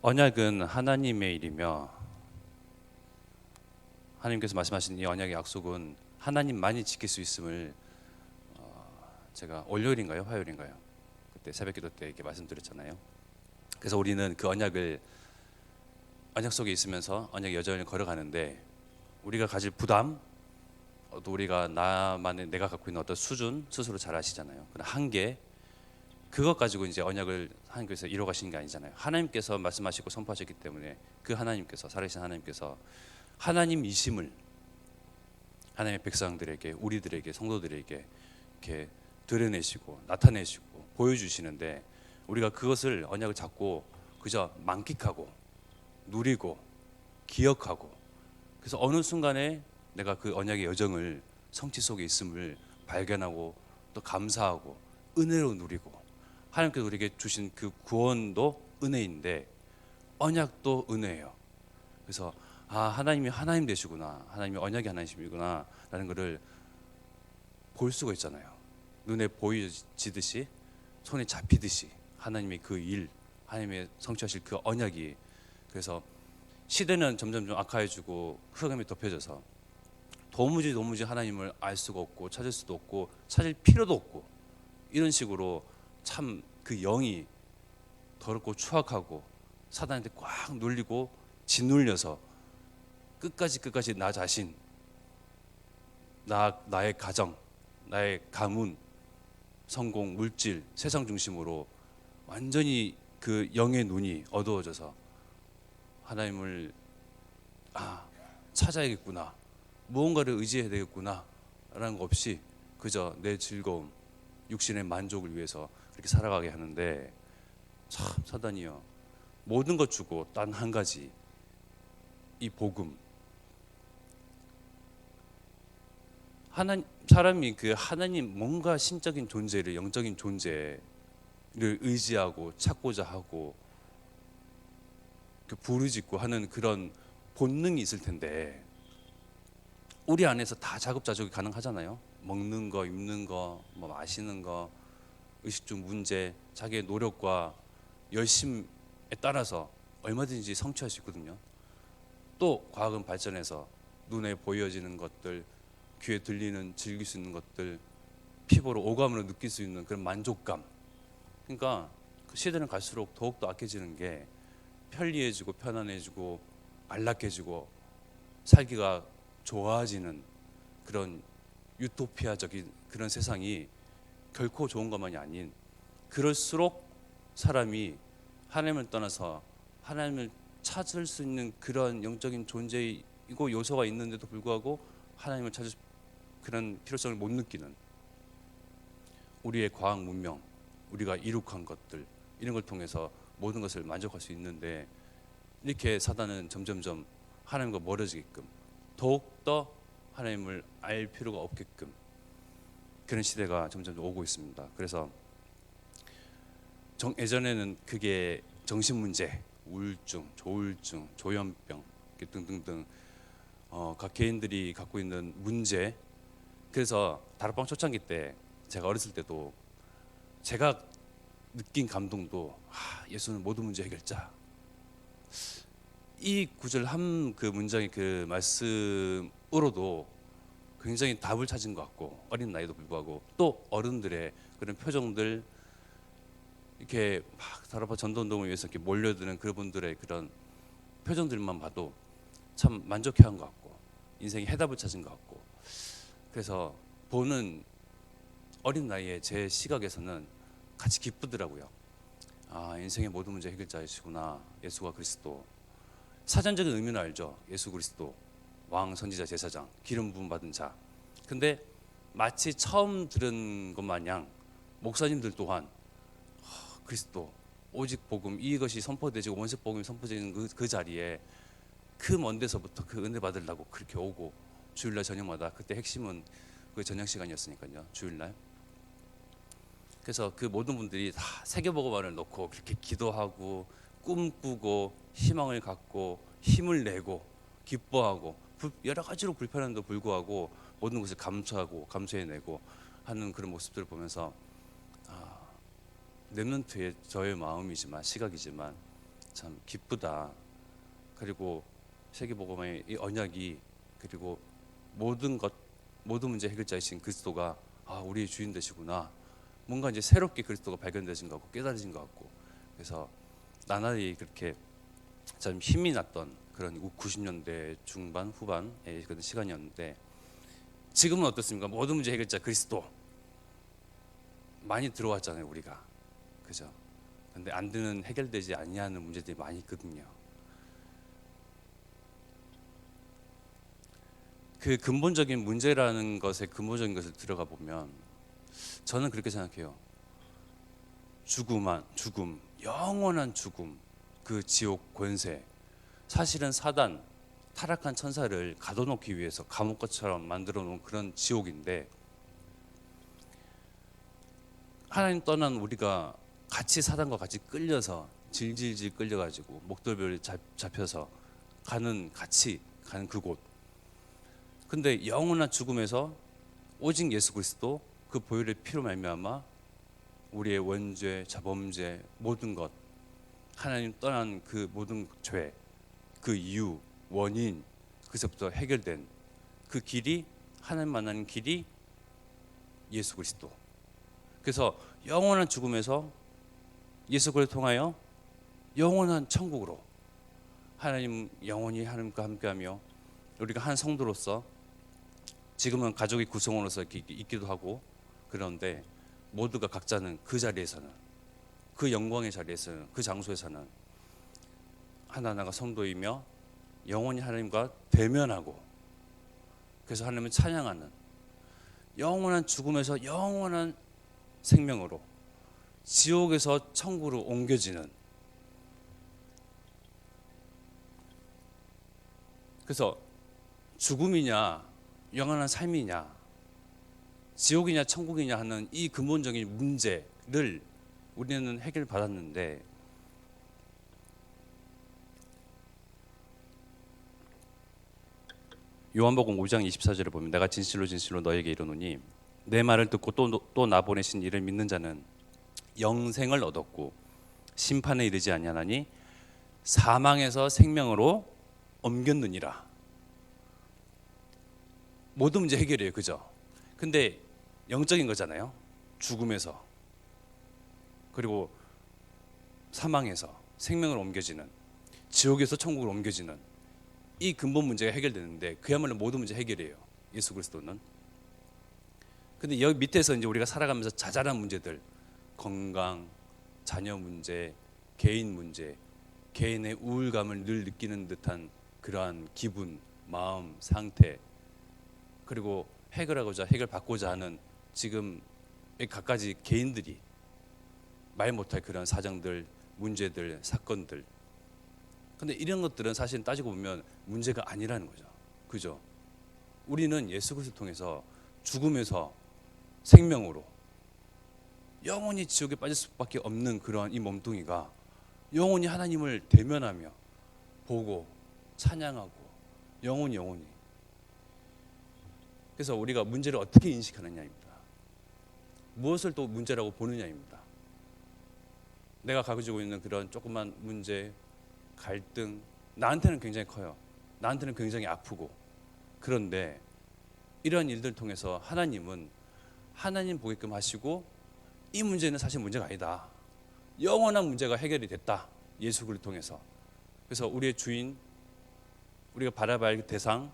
언약은 하나님의 일이며 하나님께서 말씀하신 이 언약의 약속은 하나님만이 지킬 수 있음을 제가 월요일인가요? 화요일인가요? 그때 새벽기도 때 이렇게 말씀드렸잖아요. 그래서 우리는 그 언약을 언약 속에 있으면서 언약 여정을 걸어가는데 우리가 가질 부담, 또 우리가 나만의 내가 갖고 있는 어떤 수준 스스로 잘 아시잖아요. 그런 한계 그것 가지고 이제 언약을 하나님께서 이루어 가시는 게 아니잖아요. 하나님께서 말씀하시고 선포하셨기 때문에 그 하나님께서 살아계신 하나님께서 하나님이심을 하나님의 백성들에게 우리들에게 성도들에게 이렇게 드러내시고 나타내시고 보여주시는데 우리가 그것을 언약을 잡고 그저 만끽하고 누리고 기억하고 그래서 어느 순간에 내가 그 언약의 여정을 성취 속에 있음을 발견하고 또 감사하고 은혜로 누리고 하나님께서 우리에게 주신 그 구원도 은혜인데 언약도 은혜예요. 그래서 하나님이 하나님 되시구나, 하나님이 언약의 하나님이구나 라는 것을 볼 수가 있잖아요. 눈에 보이지듯이 손에 잡히듯이 하나님의 그 일, 하나님의 성취하실 그 언약이 그래서 시대는 점점 악화해지고 흑암이 덮여져서 도무지 하나님을 알 수가 없고 찾을 수도 없고 찾을 필요도 없고 이런 식으로 참 그 영이 더럽고 추악하고 사단한테 꽉 눌리고 짓눌려서 끝까지 나 자신, 나의 가정, 나의 가문, 성공, 물질, 세상 중심으로 완전히 그 영의 눈이 어두워져서 하나님을 찾아야겠구나, 무언가를 의지해야 되겠구나 라는 거 없이 그저 내 즐거움, 육신의 만족을 위해서 그렇게 살아가게 하는데 참 사단이요 모든 것 주고 단 한 가지 이 복음 사람이 그 하나님 뭔가 신적인 존재를 영적인 존재를 의지하고 찾고자 하고 그 부르짖고 하는 그런 본능이 있을 텐데 우리 안에서 다 자급자족이 가능하잖아요. 먹는 거, 입는 거, 뭐 마시는 거, 의식 중 문제, 자기의 노력과 열심에 따라서 얼마든지 성취할 수 있거든요. 또 과학은 발전해서 눈에 보여지는 것들, 귀에 들리는 즐길 수 있는 것들, 피부로 오감으로 느낄 수 있는 그런 만족감. 그러니까 그 시대는 갈수록 더욱더 악해지는 게 편리해지고 편안해지고 안락해지고 살기가 좋아지는 그런 유토피아적인 그런 세상이 결코 좋은 것만이 아닌 그럴수록 사람이 하나님을 떠나서 하나님을 찾을 수 있는 그런 영적인 존재이고 요소가 있는데도 불구하고 하나님을 찾을 그런 필요성을 못 느끼는 우리의 과학 문명, 우리가 이룩한 것들 이런 걸 통해서 모든 것을 만족할 수 있는데 이렇게 사단은 점점점 하나님과 멀어지게끔 더욱더 하나님을 알 필요가 없게끔 그런 시대가 점점 오고 있습니다. 그래서 예전에는 그게 정신 문제, 우울증, 조울증, 조현병 등등등 각 개인들이 갖고 있는 문제. 그래서 다락방 초창기 때 제가 어렸을 때도 제가 느낀 감동도 예수는 모든 문제 해결자. 이 구절 한 그 문장의 그 말씀으로도 굉장히 답을 찾은 것 같고 어린 나이도 불구하고 또 어른들의 그런 표정들 이렇게 막 다락방 전도운동을 위해서 이렇게 몰려드는 그분들의 그런 표정들만 봐도 참 만족해한 것 같고 인생의 해답을 찾은 것 같고 그래서 보는 어린 나이에 제 시각에서는 같이 기쁘더라고요. 인생의 모든 문제 해결자이시구나 예수가 그리스도. 사전적인 의미는 알죠. 예수 그리스도 왕 선지자 제사장 기름 부음 받은 자. 근데 마치 처음 들은 것 마냥 목사님들 또한 그리스도 오직 복음 이것이 선포되지고 원색 복음이 선포되는 그 자리에 그 먼 데서부터 그 은혜 받으려고 그렇게 오고 주일날 저녁마다 그때 핵심은 그 저녁 시간이었으니까요. 주일날. 그래서 그 모든 분들이 다 세계복음화를 놓고 그렇게 기도하고 꿈꾸고 희망을 갖고 힘을 내고 기뻐하고 여러 가지로 불편함도 불구하고 모든 것을 감수하고 감수해내고 하는 그런 모습들을 보면서 렘넌트의 저의 마음이지만 시각이지만 참 기쁘다. 그리고 세계복음의 이 언약이, 그리고 모든 문제 해결자이신 그리스도가 우리의 주인 되시구나. 뭔가 이제 새롭게 그리스도가 발견되신 것 같고 깨달으신 것 같고, 그래서 나날이 그렇게 참 힘이 났던 그런 90년대 중반 후반의 그런 시간이었는데, 지금은 어떻습니까? 모든 문제 해결자 그리스도 많이 들어왔잖아요, 우리가. 그죠? 근데 안 되는, 해결되지 아니하는 문제들이 많이 있거든요. 그 근본적인 문제라는 것에 근본적인 것을 들어가 보면 저는 그렇게 생각해요. 죽음, 영원한 죽음, 그 지옥 권세. 사실은 사단, 타락한 천사를 가둬놓기 위해서 감옥처럼 만들어 놓은 그런 지옥인데, 하나님 떠난 우리가 같이 사단과 같이 끌려서 질질질 끌려가지고 목덜미를 잡혀서 같이 가는 그곳. 근데 영원한 죽음에서 오직 예수 그리스도 그 보혈의 피로 말미암아 우리의 원죄, 자범죄, 모든 것, 하나님 떠난 그 모든 죄, 그 이유, 원인, 그것부터 해결된 그 길이, 하나님 만나는 길이 예수 그리스도. 그래서 영원한 죽음에서 예수 그리스도를 통하여 영원한 천국으로, 하나님 영원히 하나님과 함께하며 우리가 한 성도로서 지금은 가족의 구성원으로서 있기도 하고, 그런데 모두가 각자는 그 자리에서는, 그 영광의 자리에서는, 그 장소에서는 하나하나가 성도이며 영원히 하나님과 대면하고, 그래서 하나님을 찬양하는, 영원한 죽음에서 영원한 생명으로, 지옥에서 천국으로 옮겨지는. 그래서 죽음이냐 영원한 삶이냐, 지옥이냐 천국이냐 하는 이 근본적인 문제를 우리는 해결받았는데, 요한복음 5장 24절을 보면 내가 진실로 진실로 너에게 이르노니 내 말을 듣고 또 나 보내신 이를 믿는 자는 영생을 얻었고 심판에 이르지 아니하나니 사망에서 생명으로 옮겼느니라. 모든 문제 해결이에요, 그죠? 근데 영적인 거잖아요. 죽음에서, 그리고 사망에서 생명으로 옮겨지는, 지옥에서 천국으로 옮겨지는 이 근본 문제가 해결되는데, 그야말로 모든 문제 해결이에요, 예수 그리스도는. 근데 여기 밑에서 이제 우리가 살아가면서 자잘한 문제들, 건강, 자녀 문제, 개인 문제, 개인의 우울감을 늘 느끼는 듯한 그러한 기분, 마음, 상태, 그리고 해결받고자 하는 지금 갖가지 개인들이 말 못할 그런 사정들, 문제들, 사건들. 근데 이런 것들은 사실 따지고 보면 문제가 아니라는 거죠, 그죠? 우리는 예수 그리스도를 통해서 죽음에서 생명으로 영원히 지옥에 빠질 수밖에 없는 그러한 이 몸뚱이가 영원히 하나님을 대면하며 보고 찬양하고 영원히. 그래서 우리가 문제를 어떻게 인식하느냐입니다. 무엇을 또 문제라고 보느냐입니다. 내가 가지고 있는 그런 조그만 문제, 갈등, 나한테는 굉장히 커요. 나한테는 굉장히 아프고. 그런데 이러한 일들을 통해서 하나님은 하나님 보게끔 하시고, 이 문제는 사실 문제가 아니다, 영원한 문제가 해결이 됐다, 예수 그리스도를 통해서. 그래서 우리의 주인, 우리가 바라봐야 할 대상,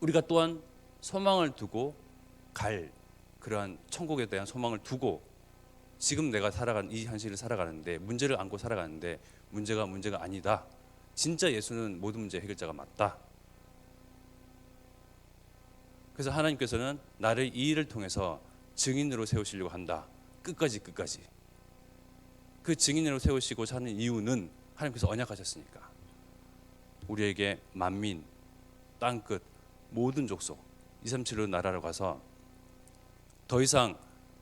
우리가 또한 소망을 두고 갈 그러한 천국에 대한 소망을 두고 지금 내가 살아가는 이 현실을 살아가는데, 문제를 안고 살아가는데 문제가 아니다, 진짜 예수는 모든 문제 해결자가 맞다. 그래서 하나님께서는 나를 이 일을 통해서 증인으로 세우시려고 한다. 끝까지. 그 증인으로 세우시고자 하는 이유는 하나님께서 언약하셨으니까. 우리에게 만민, 땅끝, 모든 족속 237로 나라로 가서 더 이상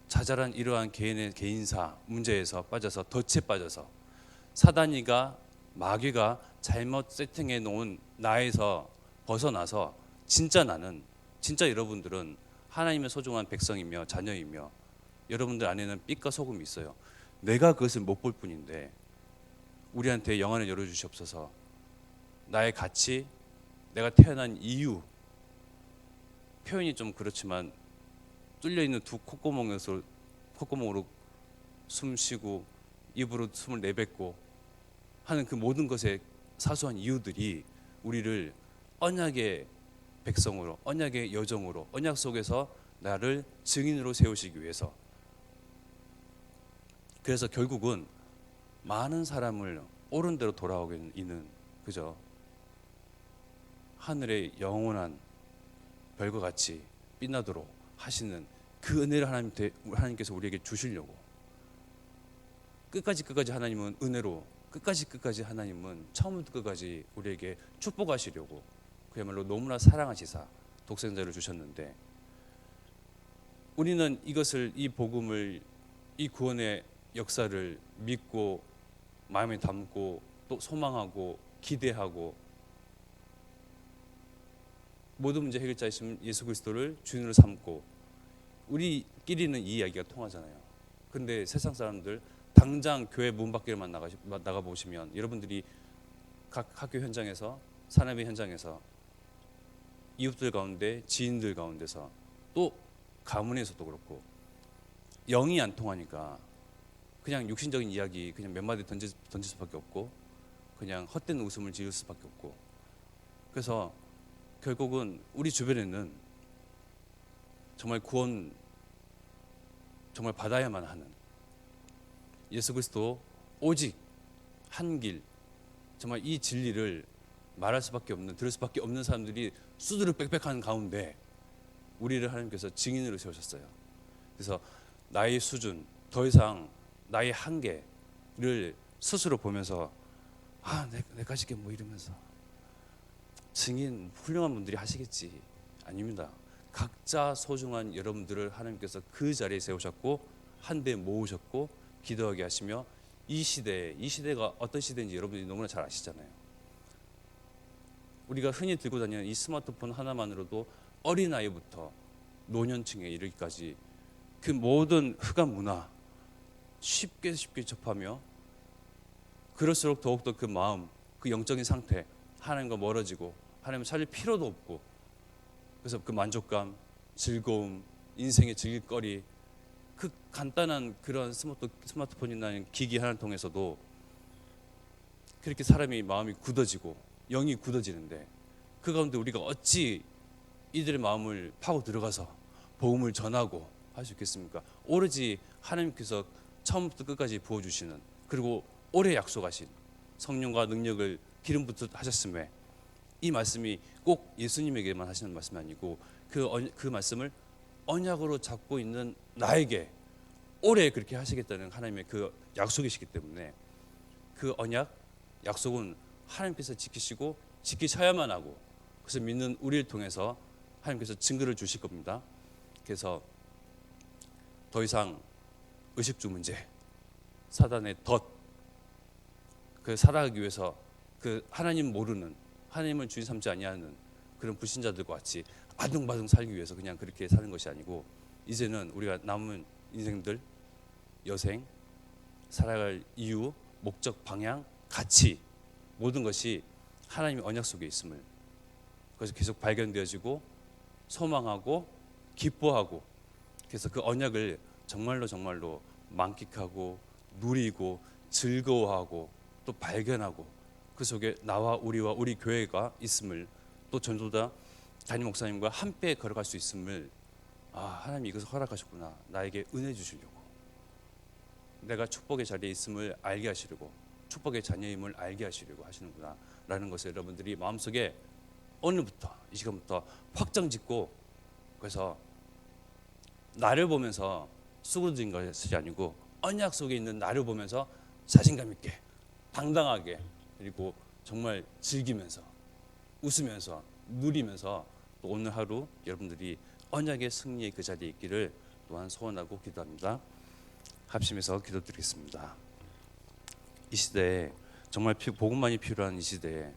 자잘한 이러한 개인의 개인사 문제에서 빠져서, 덫에 빠져서 사단이가, 마귀가 잘못 세팅해 놓은 나에서 벗어나서 진짜 나는, 진짜 여러분들은 하나님의 소중한 백성이며 자녀이며 여러분들 안에는 빛과 소금이 있어요. 내가 그것을 못 볼 뿐인데 우리한테 영안을 열어주시옵소서. 나의 가치, 내가 태어난 이유, 표현이 좀 그렇지만 뚫려 있는 두 콧구멍으로 숨 쉬고 입으로 숨을 내뱉고 하는 그 모든 것의 사소한 이유들이 우리를 언약의 백성으로, 언약의 여정으로, 언약 속에서 나를 증인으로 세우시기 위해서, 그래서 결국은 많은 사람을 옳은 대로 돌아오게 있는, 그죠? 하늘의 영원한 별과 같이 빛나도록 하시는 그 은혜를 하나님께서 우리에게 주시려고, 끝까지 하나님은 은혜로, 끝까지 하나님은 처음부터 끝까지 우리에게 축복하시려고 그야말로 너무나 사랑하시사 독생자를 주셨는데, 우리는 이것을, 이 복음을, 이 구원의 역사를 믿고 마음에 담고 또 소망하고 기대하고 모든 문제 해결자이신 예수 그리스도를 주인으로 삼고 우리끼리는 이 이야기가 통하잖아요. 그런데 세상 사람들 당장 교회 문 밖에만 나가 보시면, 여러분들이 각 학교 현장에서, 산업의 현장에서, 이웃들 가운데, 지인들 가운데서, 또 가문에서도 그렇고 영이 안 통하니까 그냥 육신적인 이야기 그냥 몇 마디 던질 수밖에 없고, 그냥 헛된 웃음을 지을 수밖에 없고, 그래서 결국은 우리 주변에는 정말 구원 정말 받아야만 하는, 예수 그리스도 오직 한 길, 정말 이 진리를 말할 수밖에 없는, 들을 수밖에 없는 사람들이 수두룩 빽빽한 가운데 우리를 하나님께서 증인으로 세우셨어요. 그래서 나의 수준, 더 이상 나의 한계를 스스로 보면서 내가 지게 뭐 이러면서 증인 훌륭한 분들이 하시겠지. 아닙니다. 각자 소중한 여러분들을 하나님께서 그 자리에 세우셨고 한데 모으셨고 기도하게 하시며, 이 시대가 어떤 시대인지 여러분들이 너무나 잘 아시잖아요. 우리가 흔히 들고 다니는 이 스마트폰 하나만으로도 어린아이부터 노년층에 이르기까지 그 모든 흑암 문화 쉽게 접하며, 그럴수록 더욱더 그 마음, 그 영적인 상태, 하나님과 멀어지고 하나님을 찾을 필요도 없고, 그래서 그 만족감, 즐거움, 인생의 즐길거리, 그 간단한 그런 스마트폰이나 기기 하나를 통해서도 그렇게 사람이 마음이 굳어지고 영이 굳어지는데, 그 가운데 우리가 어찌 이들의 마음을 파고 들어가서 복음을 전하고 할 수 있겠습니까? 오로지 하나님께서 처음부터 끝까지 부어주시는, 그리고 오래 약속하신 성령과 능력을 기름 붓듯 하셨음에, 이 말씀이 꼭 예수님에게만 하시는 말씀이 아니고 그 말씀을 언약으로 잡고 있는 나에게 오래 그렇게 하시겠다는 하나님의 그 약속이시기 때문에, 그 언약, 약속은 하나님께서 지키시고 지키셔야만 하고, 그래서 믿는 우리를 통해서 하나님께서 증거를 주실 겁니다. 그래서 더 이상 의식주 문제, 사단의 그 살아가기 위해서 그 하나님 모르는, 하나님을 주인 삼지 아니하는 그런 불신자들과 같이 아둥바둥 살기 위해서 그냥 그렇게 사는 것이 아니고, 이제는 우리가 남은 인생들, 여생, 살아갈 이유, 목적, 방향, 가치, 모든 것이 하나님의 언약 속에 있음을, 그래서 계속 발견되어지고 소망하고 기뻐하고, 그래서 그 언약을 정말로 만끽하고 누리고 즐거워하고 또 발견하고, 그 속에 나와 우리 교회가 있음을, 또 전도자 담임 목사님과 함께 걸어갈 수 있음을, 하나님이 이것을 허락하셨구나, 나에게 은혜 주시려고, 내가 축복의 자리에 있음을 알게 하시려고, 축복의 자녀임을 알게 하시려고 하시는구나 라는 것을 여러분들이 마음속에 오늘부터, 이 시간부터 확정짓고, 그래서 나를 보면서 수그러진 것이 아니고 언약 속에 있는 나를 보면서 자신감 있게, 당당하게, 그리고 정말 즐기면서 웃으면서 누리면서 또 오늘 하루 여러분들이 언약의 승리의 그 자리에 있기를 또한 소원하고 기도합니다. 합심해서 기도드리겠습니다. 이 시대에 정말 복음만이 필요한 이 시대에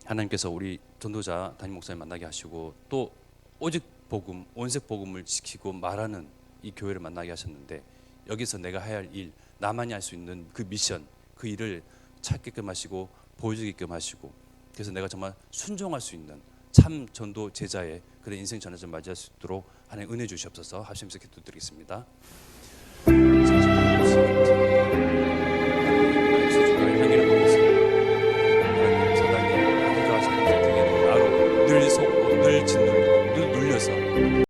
하나님께서 우리 전도자 담임 목사님 만나게 하시고, 또 오직 복음, 온색 복음을 지키고 말하는 이 교회를 만나게 하셨는데, 여기서 내가 해야 할 일, 나만이 할 수 있는 그 미션, 그 일을 찾게끔 하시고 보여주게끔 하시고, 그래서 내가 정말 순종할 수 있는 참 전도 제자의 그런 인생 전환을 맞이할 수 있도록 하나님 은혜 주시옵소서. 하시면서 기도드리겠습니다.